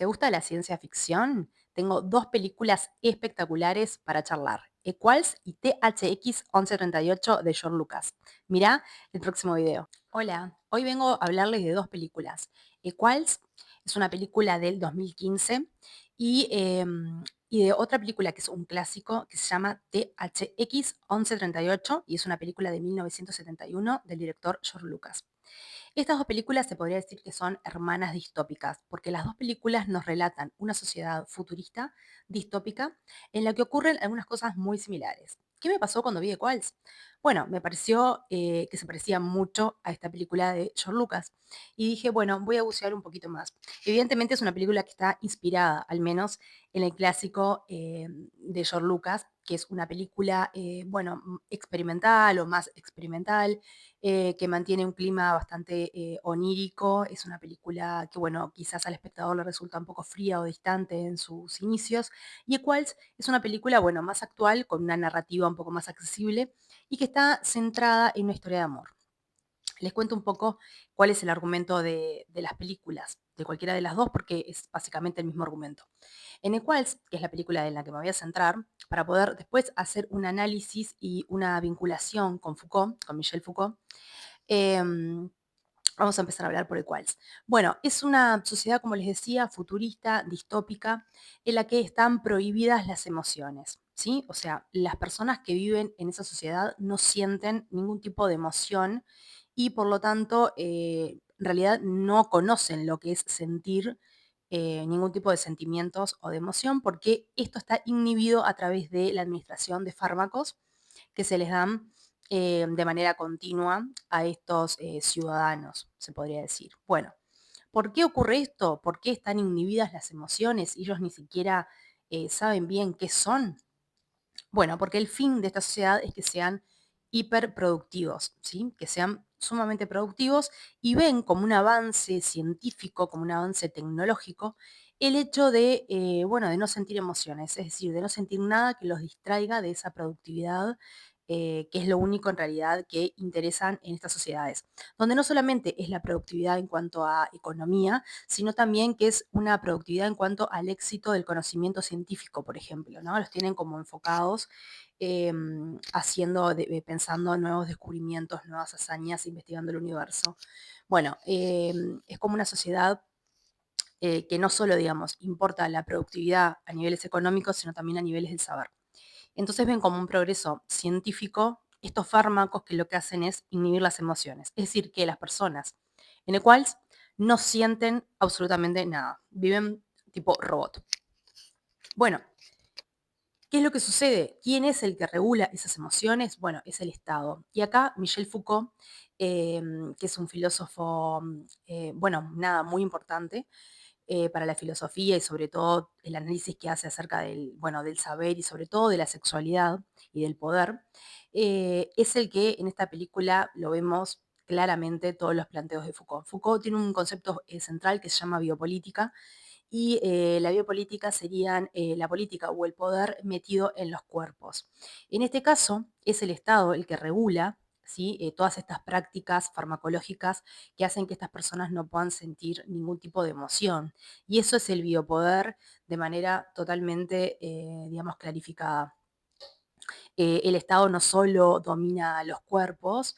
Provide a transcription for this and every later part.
¿Te gusta la ciencia ficción? Tengo dos películas espectaculares para charlar. Equals y THX 1138 de George Lucas. Mirá el próximo video. Hola, hoy vengo a hablarles de dos películas. Equals es una película del 2015 y de otra película que es un clásico que se llama THX 1138 y es una película de 1971 del director George Lucas. Estas dos películas se podría decir que son hermanas distópicas, porque las dos películas nos relatan una sociedad futurista, distópica, en la que ocurren algunas cosas muy similares. ¿Qué me pasó cuando vi Equals? Bueno, me pareció que se parecía mucho a esta película de George Lucas. Y dije, bueno, voy a bucear un poquito más. Evidentemente es una película que está inspirada, al menos, en el clásico de George Lucas, que es una película, bueno, experimental o más experimental, que mantiene un clima bastante onírico. Es una película que, bueno, quizás al espectador le resulta un poco fría o distante en sus inicios. Y Equals es una película, bueno, más actual, con una narrativa un poco más accesible y que está centrada en una historia de amor. Les cuento un poco cuál es el argumento de las películas, de cualquiera de las dos, porque es básicamente el mismo argumento. En Equals, que es la película en la que me voy a centrar, para poder después hacer un análisis y una vinculación con Foucault, con Michel Foucault, Em, vamos a empezar a hablar por el Equals. Bueno, es una sociedad, como les decía, futurista, distópica, en la que están prohibidas las emociones, ¿sí? O sea, las personas que viven en esa sociedad no sienten ningún tipo de emoción y por lo tanto, en realidad no conocen lo que es sentir ningún tipo de sentimientos o de emoción, porque esto está inhibido a través de la administración de fármacos que se les dan de manera continua a estos ciudadanos, se podría decir. Bueno, ¿por qué ocurre esto? ¿Por qué están inhibidas las emociones y ellos ni siquiera saben bien qué son? Bueno, porque el fin de esta sociedad es que sean hiperproductivos, ¿sí? Que sean sumamente productivos y ven como un avance científico, como un avance tecnológico, el hecho de, bueno, de no sentir emociones, es decir, de no sentir nada que los distraiga de esa productividad, que es lo único en realidad que interesan en estas sociedades, donde no solamente es la productividad en cuanto a economía, sino también que es una productividad en cuanto al éxito del conocimiento científico, por ejemplo, ¿no? Los tienen como enfocados pensando en nuevos descubrimientos, nuevas hazañas, investigando el universo. Bueno, es como una sociedad que no solo, digamos, importa la productividad a niveles económicos, sino también a niveles del saber. Entonces ven como un progreso científico estos fármacos que lo que hacen es inhibir las emociones. Es decir, que las personas en el cual no sienten absolutamente nada, viven tipo robot. Bueno, ¿qué es lo que sucede? ¿Quién es el que regula esas emociones? Bueno, es el Estado. Y acá Michel Foucault, que es un filósofo, bueno, nada, muy importante para la filosofía y sobre todo el análisis que hace acerca del, bueno, del saber y sobre todo de la sexualidad y del poder, es el que en esta película lo vemos claramente todos los planteos de Foucault. Foucault tiene un concepto central que se llama biopolítica y la biopolítica serían la política o el poder metido en los cuerpos. En este caso, es el Estado el que regula, ¿sí? Todas estas prácticas farmacológicas que hacen que estas personas no puedan sentir ningún tipo de emoción. Y eso es el biopoder de manera totalmente, digamos, clarificada. El Estado no solo domina los cuerpos,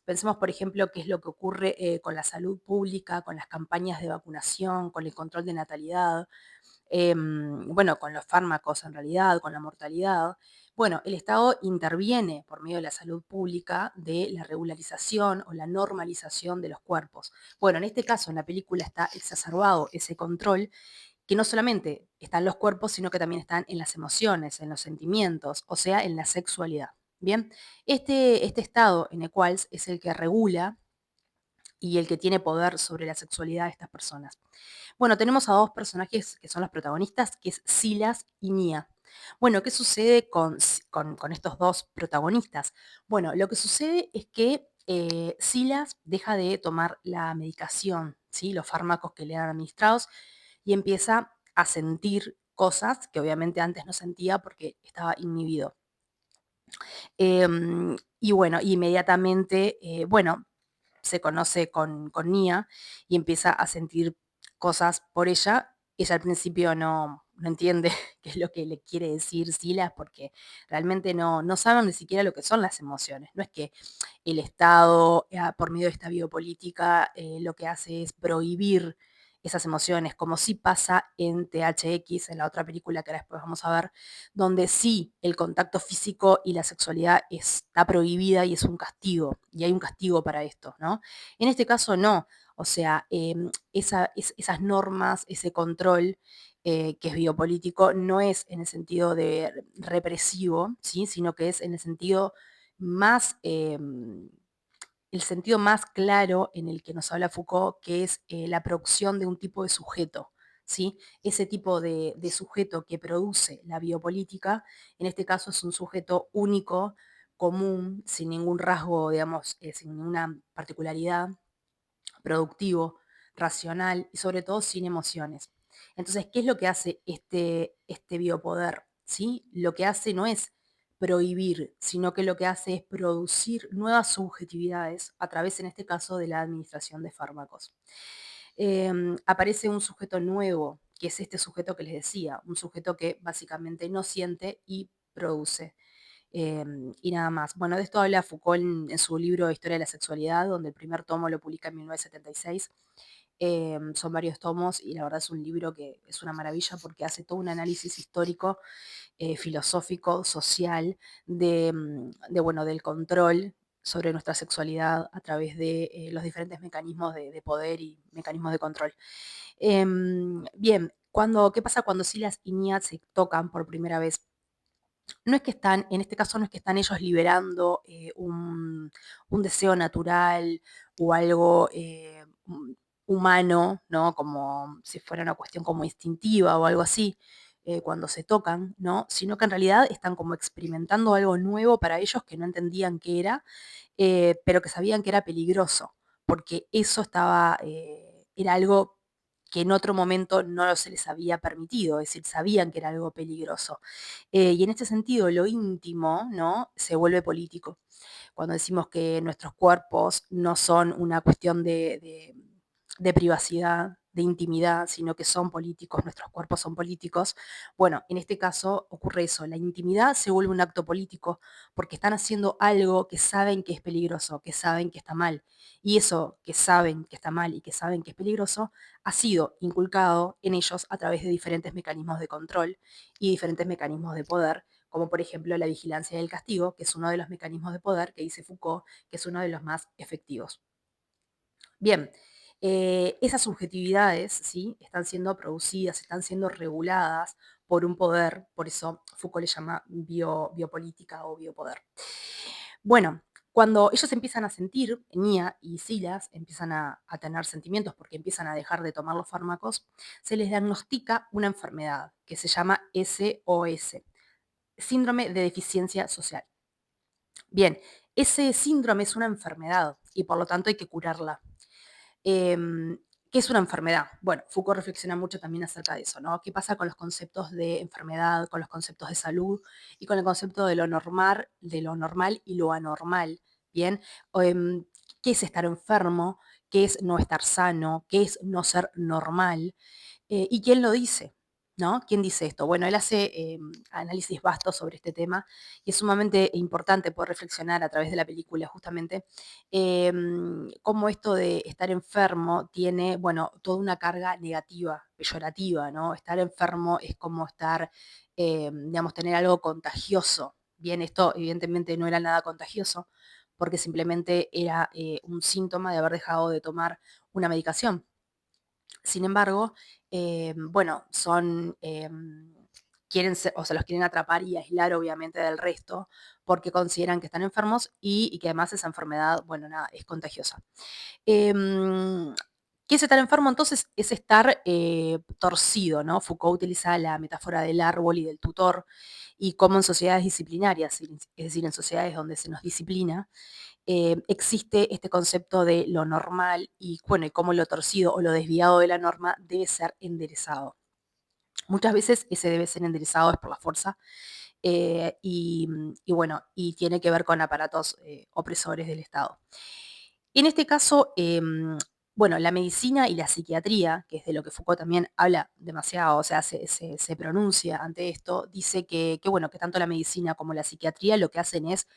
pensemos, por ejemplo, qué es lo que ocurre con la salud pública, con las campañas de vacunación, con el control de natalidad, bueno, con los fármacos en realidad, con la mortalidad. Bueno, el Estado interviene por medio de la salud pública de la regularización o la normalización de los cuerpos. Bueno, en este caso, en la película está exacerbado ese control que no solamente están en los cuerpos, sino que también están en las emociones, en los sentimientos, o sea, en la sexualidad. Bien, este estado en el cual es el que regula y el que tiene poder sobre la sexualidad de estas personas. Bueno, tenemos a dos personajes que son los protagonistas, que es Silas y Nia. Bueno, ¿qué sucede con estos dos protagonistas? Bueno, lo que sucede es que Silas deja de tomar la medicación, ¿sí? Los fármacos que le eran administrados, y empieza a sentir cosas que obviamente antes no sentía porque estaba inhibido. Y bueno, inmediatamente, bueno, se conoce con Nia y empieza a sentir cosas por ella, ella al principio no entiende qué es lo que le quiere decir Silas, porque realmente no saben ni siquiera lo que son las emociones. No es que el Estado, por medio de esta biopolítica, lo que hace es prohibir esas emociones, como sí pasa en THX, en la otra película que ahora después vamos a ver, donde sí el contacto físico y la sexualidad está prohibida y es un castigo, y hay un castigo para esto, ¿no? En este caso no, o sea, esas normas, ese control que es biopolítico, no es en el sentido de represivo, ¿sí? Sino que es en el sentido más, el sentido más claro en el que nos habla Foucault, que es la producción de un tipo de sujeto. ¿Sí? Ese tipo de sujeto que produce la biopolítica, en este caso es un sujeto único, común, sin ningún rasgo, digamos, sin ninguna particularidad, productivo, racional y sobre todo sin emociones. Entonces, ¿qué es lo que hace este biopoder? ¿Sí? Lo que hace no es prohibir, sino que lo que hace es producir nuevas subjetividades a través, en este caso, de la administración de fármacos. Aparece un sujeto nuevo, que es este sujeto que les decía, un sujeto que básicamente no siente y produce. Y nada más. Bueno, de esto habla Foucault en su libro Historia de la Sexualidad, donde el primer tomo lo publica en 1976. Son varios tomos y la verdad es un libro que es una maravilla porque hace todo un análisis histórico, filosófico, social, bueno, del control sobre nuestra sexualidad a través de los diferentes mecanismos de poder y mecanismos de control. Bien, ¿qué pasa cuando Silas y Nia se tocan por primera vez? No es que están, en este caso no es que están ellos liberando un deseo natural o algo humano, ¿no? Como si fuera una cuestión como instintiva o algo así, cuando se tocan, ¿no? Sino que en realidad están como experimentando algo nuevo para ellos que no entendían qué era, pero que sabían que era peligroso, porque eso era algo que en otro momento no se les había permitido, es decir, sabían que era algo peligroso. Y en este sentido, lo íntimo, ¿no? Se vuelve político. Cuando decimos que nuestros cuerpos no son una cuestión de privacidad, de intimidad, sino que son políticos, nuestros cuerpos son políticos. Bueno, en este caso ocurre eso, la intimidad se vuelve un acto político porque están haciendo algo que saben que es peligroso, que saben que está mal. Y eso que saben que está mal y que saben que es peligroso ha sido inculcado en ellos a través de diferentes mecanismos de control y diferentes mecanismos de poder, como por ejemplo la vigilancia y el castigo, que es uno de los mecanismos de poder que dice Foucault, que es uno de los más efectivos. Bien, esas subjetividades, ¿sí? Están siendo producidas, están siendo reguladas por un poder, por eso Foucault le llama biopolítica o biopoder. Bueno, cuando ellos empiezan a sentir, Nia y Silas empiezan a tener sentimientos porque empiezan a dejar de tomar los fármacos, se les diagnostica una enfermedad que se llama SOS, síndrome de deficiencia social. Bien, ese síndrome es una enfermedad y por lo tanto hay que curarla. Em, ¿Qué es una enfermedad? Bueno, Foucault reflexiona mucho también acerca de eso, ¿no? ¿Qué pasa con los conceptos de enfermedad, con los conceptos de salud y con el concepto de lo normal y lo anormal? Bien, em, ¿qué es estar enfermo? ¿Qué es no estar sano? ¿Qué es no ser normal? ¿Y quién lo dice? ¿No? ¿Quién dice esto? Bueno, él hace análisis vastos sobre este tema y es sumamente importante poder reflexionar a través de la película justamente cómo esto de estar enfermo tiene, bueno, toda una carga negativa, peyorativa, ¿no? Estar enfermo es como estar, digamos, tener algo contagioso. Bien, esto evidentemente no era nada contagioso porque simplemente era un síntoma de haber dejado de tomar una medicación. Sin embargo, bueno, quieren ser, o sea, los quieren atrapar y aislar obviamente del resto porque consideran que están enfermos y que además esa enfermedad, bueno, nada, es contagiosa. Em, ¿Qué es estar enfermo? Entonces es estar torcido, ¿no? Foucault utiliza la metáfora del árbol y del tutor y cómo en sociedades disciplinarias, es decir, en sociedades donde se nos disciplina, existe este concepto de lo normal y, bueno, y cómo lo torcido o lo desviado de la norma debe ser enderezado. Muchas veces ese debe ser enderezado es por la fuerza y bueno, y tiene que ver con aparatos opresores del Estado. En este caso, Bueno, la medicina y la psiquiatría, que es de lo que Foucault también habla demasiado, o sea, se pronuncia ante esto, dice que, bueno, que tanto la medicina como la psiquiatría lo que hacen es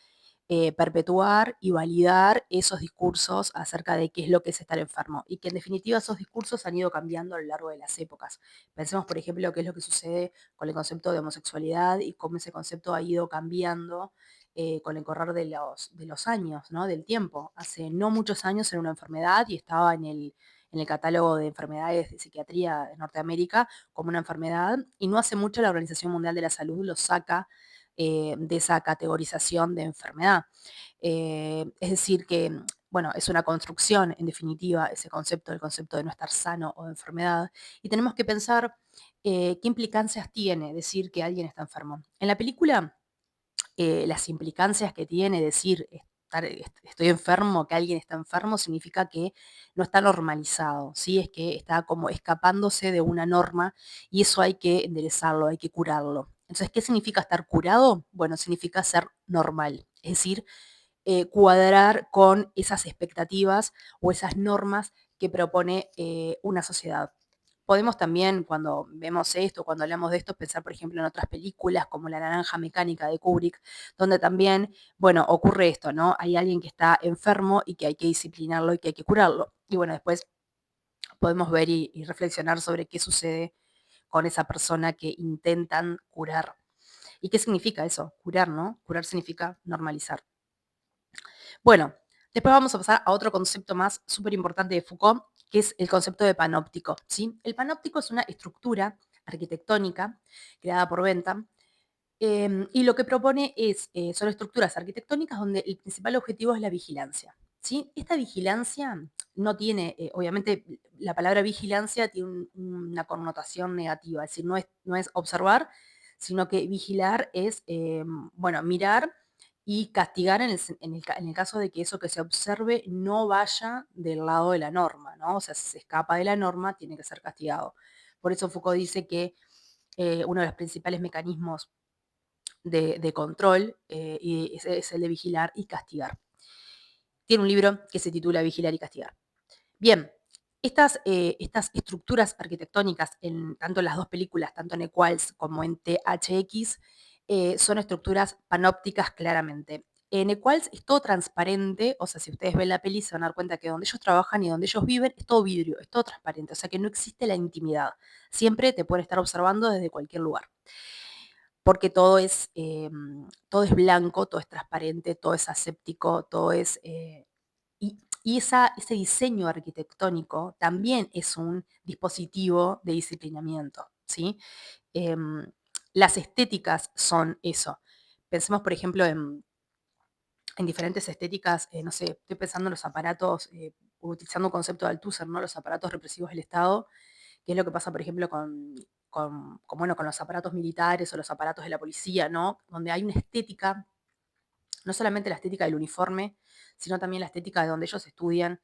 perpetuar y validar esos discursos acerca de qué es lo que es estar enfermo y que en definitiva esos discursos han ido cambiando a lo largo de las épocas. Pensemos, por ejemplo, qué es lo que sucede con el concepto de homosexualidad y cómo ese concepto ha ido cambiando con el correr de los años, ¿no? Del tiempo. Hace no muchos años era una enfermedad y estaba en el catálogo de enfermedades de psiquiatría de Norteamérica como una enfermedad y no hace mucho la Organización Mundial de la Salud lo saca de esa categorización de enfermedad. Es decir, que, bueno, es una construcción, en definitiva, ese concepto, el concepto de no estar sano o de enfermedad, y tenemos que pensar qué implicancias tiene decir que alguien está enfermo. En la película, las implicancias que tiene decir estoy enfermo, que alguien está enfermo, significa que no está normalizado, ¿sí? Es que está como escapándose de una norma y eso hay que enderezarlo, hay que curarlo. Entonces, ¿qué significa estar curado? Bueno, significa ser normal, es decir, cuadrar con esas expectativas o esas normas que propone una sociedad. Podemos también, cuando vemos esto, cuando hablamos de esto, pensar, por ejemplo, en otras películas como La Naranja Mecánica de Kubrick, donde también, bueno, ocurre esto, ¿no? Hay alguien que está enfermo y que hay que disciplinarlo y que hay que curarlo. Y bueno, después podemos ver y reflexionar sobre qué sucede con esa persona que intentan curar. ¿Y qué significa eso? Curar, ¿no? Curar significa normalizar. Bueno, después vamos a pasar a otro concepto más súper importante de Foucault, que es el concepto de panóptico, ¿sí? El panóptico es una estructura arquitectónica creada por Bentham y lo que propone son estructuras arquitectónicas donde el principal objetivo es la vigilancia, ¿sí? Esta vigilancia no tiene, obviamente, la palabra vigilancia tiene una connotación negativa, es decir, no es observar, sino que vigilar es, bueno, mirar y castigar en el caso de que eso que se observe no vaya del lado de la norma, ¿no? O sea, si se escapa de la norma, tiene que ser castigado. Por eso Foucault dice que uno de los principales mecanismos de control y es el de vigilar y castigar. Tiene un libro que se titula Vigilar y castigar. Bien, estas estructuras arquitectónicas, tanto en las dos películas, tanto en Equals como en THX, son estructuras panópticas claramente. En Equals es todo transparente, o sea, si ustedes ven la peli se van a dar cuenta que donde ellos trabajan y donde ellos viven es todo vidrio, es todo transparente, o sea que no existe la intimidad. Siempre te pueden estar observando desde cualquier lugar porque todo es blanco, todo es transparente, todo es aséptico, todo es... ese diseño arquitectónico también es un dispositivo de disciplinamiento, ¿sí? Em, las estéticas son eso. Pensemos, por ejemplo, en diferentes estéticas, no sé, estoy pensando en los aparatos, utilizando un concepto de Althusser, ¿no? Los aparatos represivos del Estado, que es lo que pasa, por ejemplo, bueno, con los aparatos militares o los aparatos de la policía, ¿no? Donde hay una estética, no solamente la estética del uniforme, sino también la estética de donde ellos estudian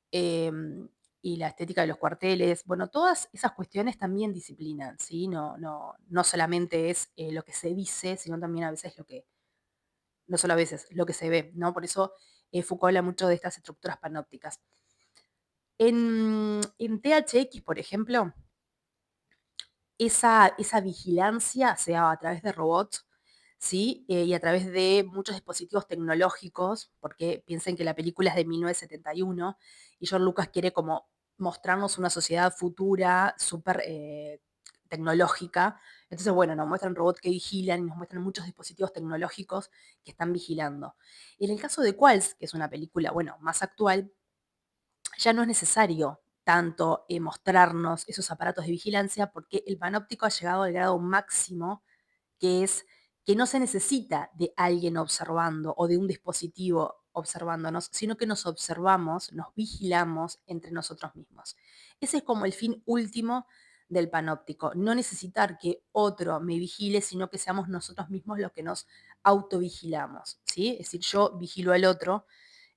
y la estética de los cuarteles. Bueno, todas esas cuestiones también disciplinan, ¿sí? No solamente es lo que se dice, sino también a veces no solo a veces, lo que se ve, ¿no? Por eso Foucault habla mucho de estas estructuras panópticas. En THX, por ejemplo, esa vigilancia se da a través de robots, ¿sí? Y a través de muchos dispositivos tecnológicos, porque piensen que la película es de 1971 y George Lucas quiere como mostrarnos una sociedad futura súper tecnológica. Entonces, bueno, nos muestran robots que vigilan y nos muestran muchos dispositivos tecnológicos que están vigilando. En el caso de Qualls, que es una película, bueno, más actual, ya no es necesario tanto mostrarnos esos aparatos de vigilancia porque el panóptico ha llegado al grado máximo que es que no se necesita de alguien observando o de un dispositivo observándonos, sino que nos observamos, nos vigilamos entre nosotros mismos. Ese es como el fin último del panóptico, no necesitar que otro me vigile, sino que seamos nosotros mismos los que nos autovigilamos, ¿sí? Es decir, yo vigilo al otro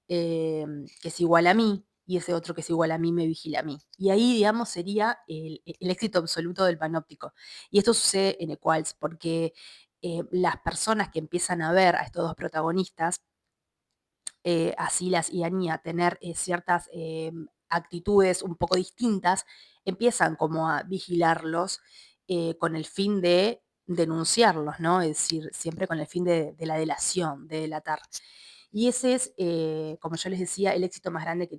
que es igual a mí, y ese otro que es igual a mí me vigila a mí. Y ahí, digamos, sería el éxito absoluto del panóptico. Y esto sucede en Equals, porque las personas que empiezan a ver a estos dos protagonistas, a Silas y a Nia, tener ciertas actitudes un poco distintas, empiezan como a vigilarlos con el fin de denunciarlos, ¿no? Es decir, siempre con el fin de la delación, de delatar. Y ese es, como yo les decía, el éxito más grande que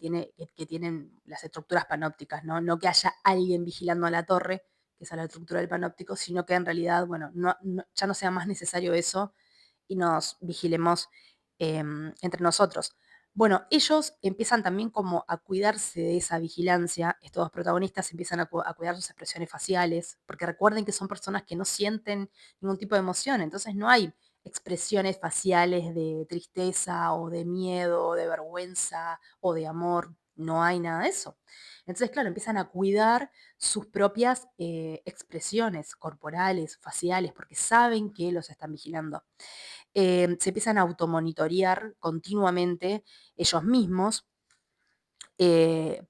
tienen las estructuras panópticas, ¿no? No que haya alguien vigilando a la torre, que es la estructura del panóptico, sino que en realidad, bueno, ya no sea más necesario eso y nos vigilemos entre nosotros. Bueno, ellos empiezan también como a cuidarse de esa vigilancia, estos dos protagonistas empiezan a cuidar sus expresiones faciales, porque recuerden que son personas que no sienten ningún tipo de emoción, entonces no hay expresiones faciales de tristeza o de miedo o de vergüenza o de amor, no hay nada de eso. Entonces, claro, empiezan a cuidar sus propias expresiones corporales, faciales, porque saben que los están vigilando. Se empiezan a automonitorear continuamente ellos mismos, eh,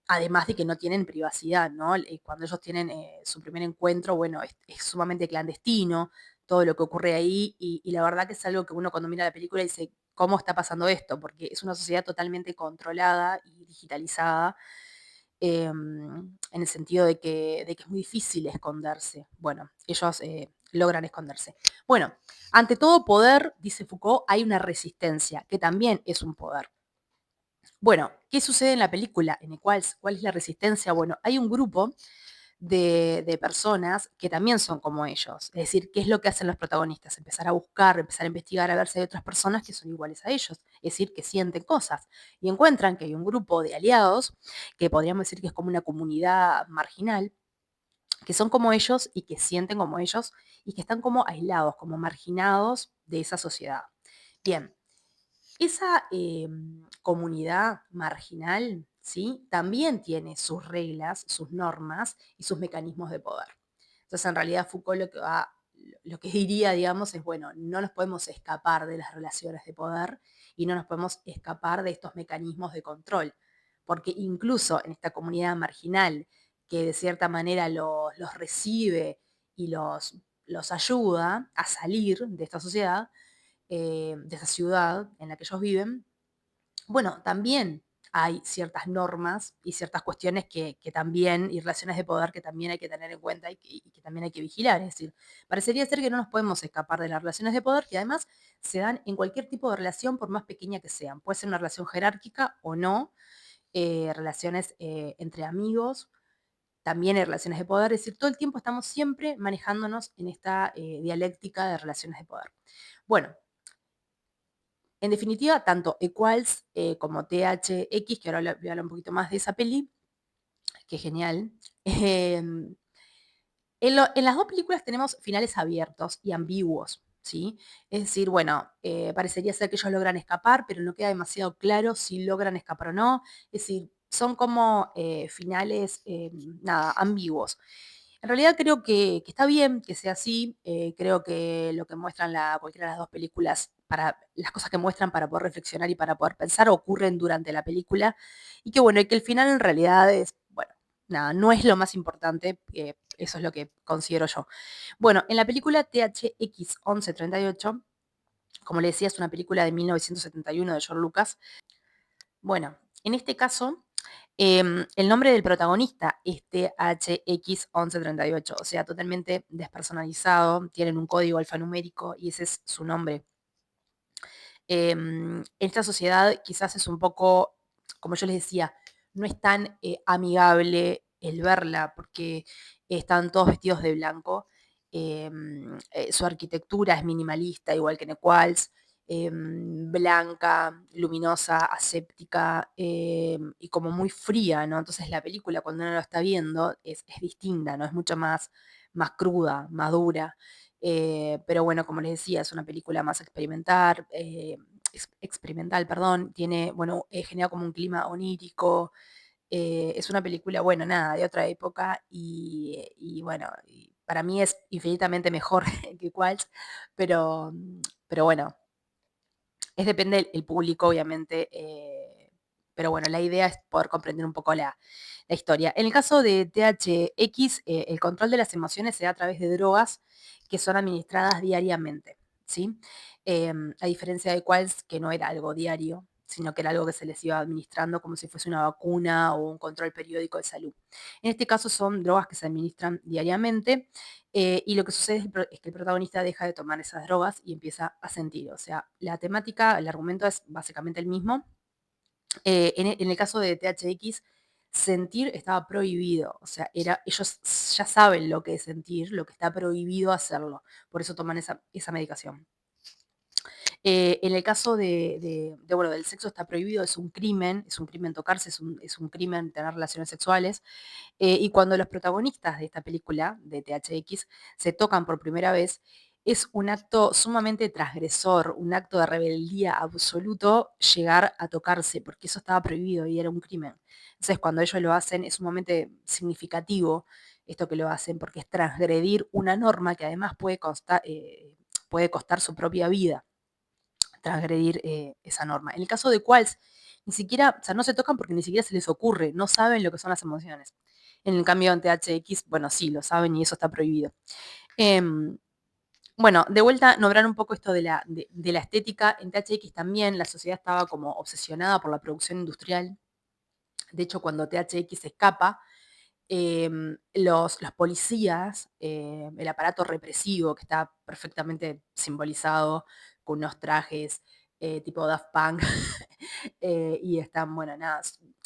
además de que no tienen privacidad, ¿no? Cuando ellos tienen su primer encuentro, bueno, es sumamente clandestino todo lo que ocurre ahí y la verdad que es algo que uno cuando mira la película dice, ¿cómo está pasando esto? Porque es una sociedad totalmente controlada y digitalizada, en el sentido de que es muy difícil esconderse. Bueno, ellos logran esconderse. Bueno, ante todo poder, dice Foucault, hay una resistencia, que también es un poder. Bueno, ¿qué sucede en la película? ¿Cuál es la resistencia? Bueno, hay un grupo de personas que también son como ellos. Es decir, ¿qué es lo que hacen los protagonistas? Empezar a buscar, empezar a investigar, a ver si hay otras personas que son iguales a ellos. Es decir, que sienten cosas. Y encuentran que hay un grupo de aliados, que podríamos decir que es como una comunidad marginal, que son como ellos y que sienten como ellos y que están como aislados, como marginados de esa sociedad. Bien, esa comunidad marginal, ¿sí? También tiene sus reglas, sus normas y sus mecanismos de poder. Entonces, en realidad, Foucault lo que diría, digamos, es, bueno, no nos podemos escapar de las relaciones de poder y no nos podemos escapar de estos mecanismos de control, porque incluso en esta comunidad marginal, que de cierta manera los recibe y los ayuda a salir de esta sociedad, de esa ciudad en la que ellos viven, bueno, también hay ciertas normas y ciertas cuestiones que también, y relaciones de poder que también hay que tener en cuenta y que también hay que vigilar. Es decir, parecería ser que no nos podemos escapar de las relaciones de poder que además se dan en cualquier tipo de relación, por más pequeña que sean. Puede ser una relación jerárquica o no, relaciones entre amigos, también hay relaciones de poder. Es decir, todo el tiempo estamos siempre manejándonos en esta dialéctica de relaciones de poder. Bueno, en definitiva, tanto Equals como THX, que ahora voy a hablar un poquito más de esa peli, que es genial. En las dos películas tenemos finales abiertos y ambiguos, ¿sí? Es decir, bueno, parecería ser que ellos logran escapar, pero no queda demasiado claro si logran escapar o no. Es decir, son como finales, nada, ambiguos. En realidad creo que está bien que sea así. Creo que lo que muestran cualquiera de las dos películas, las cosas que muestran para poder reflexionar y para poder pensar, ocurren durante la película. Y que bueno, y que el final en realidad es, bueno, nada, no es lo más importante. Eso es lo que considero yo. Bueno, en la película THX 1138, como le decía, es una película de 1971 de George Lucas. Bueno, en este caso, el nombre del protagonista es THX 1138, o sea, totalmente despersonalizado, tienen un código alfanumérico y ese es su nombre. En esta sociedad quizás es un poco, como yo les decía, no es tan amigable el verla porque están todos vestidos de blanco. Su arquitectura es minimalista, igual que en Equals, blanca, luminosa, aséptica y como muy fría, ¿no? Entonces la película cuando uno lo está viendo es distinta, ¿no? Es mucho más cruda, más dura. Pero bueno, como les decía, es una película más experimental, experimental, perdón, tiene, bueno, genera como un clima onírico, es una película, bueno, nada, de otra época y bueno, para mí es infinitamente mejor que Quals, pero, pero bueno, es depende del público, obviamente, pero bueno, la idea es poder comprender un poco la historia. En el caso de THX, el control de las emociones se da a través de drogas que son administradas diariamente, ¿sí? A diferencia de Quals, que no era algo diario, sino que era algo que se les iba administrando como si fuese una vacuna o un control periódico de salud. En este caso son drogas que se administran diariamente y lo que sucede es que el protagonista deja de tomar esas drogas y empieza a sentir. O sea, la temática, el argumento es básicamente el mismo. En el caso de THX, sentir estaba prohibido. O sea, ellos ya saben lo que es sentir, lo que está prohibido hacerlo. Por eso toman esa medicación. En el caso bueno, del sexo está prohibido, es un crimen tocarse, es un crimen tener relaciones sexuales. Y cuando los protagonistas de esta película, de THX, se tocan por primera vez, es un acto sumamente transgresor, un acto de rebeldía absoluto llegar a tocarse, porque eso estaba prohibido y era un crimen. Entonces, cuando ellos lo hacen, es sumamente significativo esto que lo hacen, porque es transgredir una norma que además puede costar su propia vida, transgredir esa norma. En el caso de Qualls, ni siquiera, o sea, no se tocan porque ni siquiera se les ocurre, no saben lo que son las emociones. En el cambio, en THX, bueno, sí, lo saben y eso está prohibido. Em, bueno, de vuelta, nombrar un poco esto de la estética. En THX también la sociedad estaba como obsesionada por la producción industrial. De hecho, cuando THX escapa, los policías, el aparato represivo que está perfectamente simbolizado con unos trajes tipo Daft Punk y están, bueno, nada,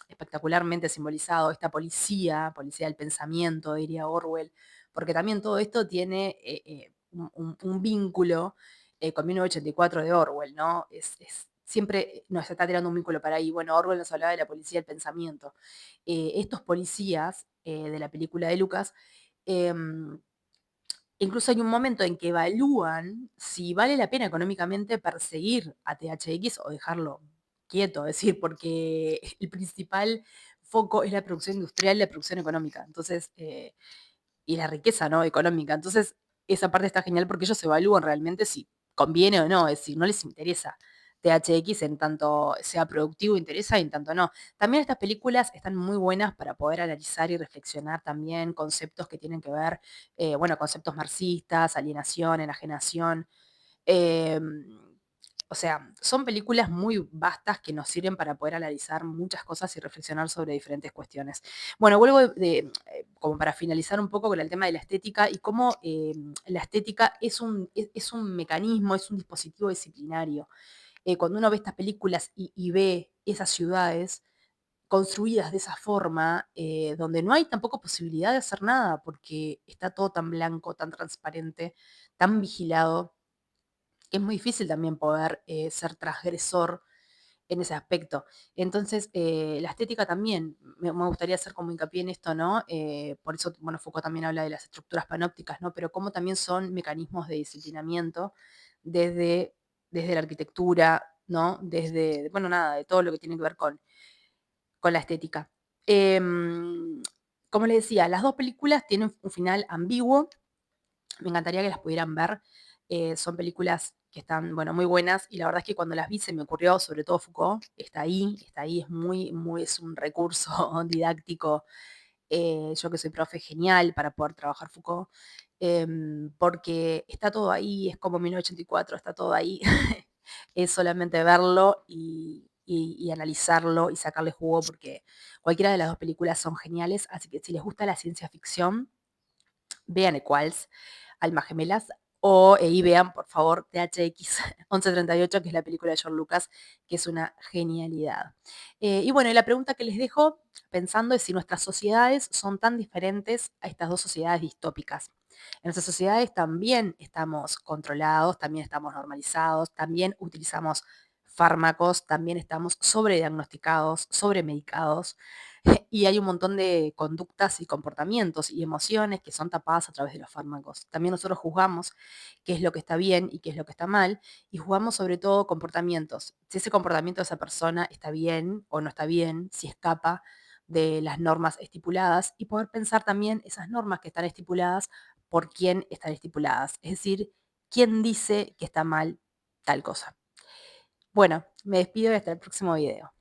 espectacularmente simbolizado esta policía del pensamiento, diría Orwell, porque también todo esto tiene un vínculo con 1984 de Orwell, ¿no? Siempre nos está tirando un vínculo para ahí. Bueno, Orwell nos hablaba de la policía del pensamiento. Estos policías de la película de Lucas, em, incluso hay un momento en que evalúan si vale la pena económicamente perseguir a THX o dejarlo quieto, es decir, porque el principal foco es la producción industrial y la producción económica. Entonces, y la riqueza, ¿no? Económica. Entonces, esa parte está genial porque ellos evalúan realmente si conviene o no, es decir, no les interesa THX en tanto sea productivo, interesa y en tanto no. También estas películas están muy buenas para poder analizar y reflexionar también conceptos que tienen que ver, bueno, conceptos marxistas, alienación, enajenación. em, o sea, son películas muy vastas que nos sirven para poder analizar muchas cosas y reflexionar sobre diferentes cuestiones. Bueno, vuelvo como para finalizar un poco con el tema de la estética y cómo la estética es un mecanismo, es un dispositivo disciplinario. Cuando uno ve estas películas y ve esas ciudades construidas de esa forma, donde no hay tampoco posibilidad de hacer nada, porque está todo tan blanco, tan transparente, tan vigilado, que es muy difícil también poder ser transgresor en ese aspecto. Entonces, la estética también, me gustaría hacer como hincapié en esto, ¿no? Por eso, bueno, Foucault también habla de las estructuras panópticas, ¿no? Pero cómo también son mecanismos de disciplinamiento desde la arquitectura, ¿no? Desde, bueno, nada, de todo lo que tiene que ver con la estética. Em, como les decía, las dos películas tienen un final ambiguo. Me encantaría que las pudieran ver. Son películas que están, bueno, muy buenas y la verdad es que cuando las vi se me ocurrió, sobre todo Foucault, está ahí, es un recurso didáctico. Yo que soy profe, genial para poder trabajar Foucault, porque está todo ahí, es como 1984, está todo ahí. Es solamente verlo y analizarlo y sacarle jugo, porque cualquiera de las dos películas son geniales, así que si les gusta la ciencia ficción, vean Equals, Almas Gemelas, y vean, por favor, THX 1138, que es la película de George Lucas, que es una genialidad. Y bueno, y la pregunta que les dejo pensando es si nuestras sociedades son tan diferentes a estas dos sociedades distópicas. En nuestras sociedades también estamos controlados, también estamos normalizados, también utilizamos fármacos, también estamos sobrediagnosticados, sobremedicados. Y hay un montón de conductas y comportamientos y emociones que son tapadas a través de los fármacos. También nosotros juzgamos qué es lo que está bien y qué es lo que está mal, y juzgamos sobre todo comportamientos. Si ese comportamiento de esa persona está bien o no está bien, si escapa de las normas estipuladas, y poder pensar también esas normas que están estipuladas, por quién están estipuladas. Es decir, quién dice que está mal tal cosa. Bueno, me despido y hasta el próximo video.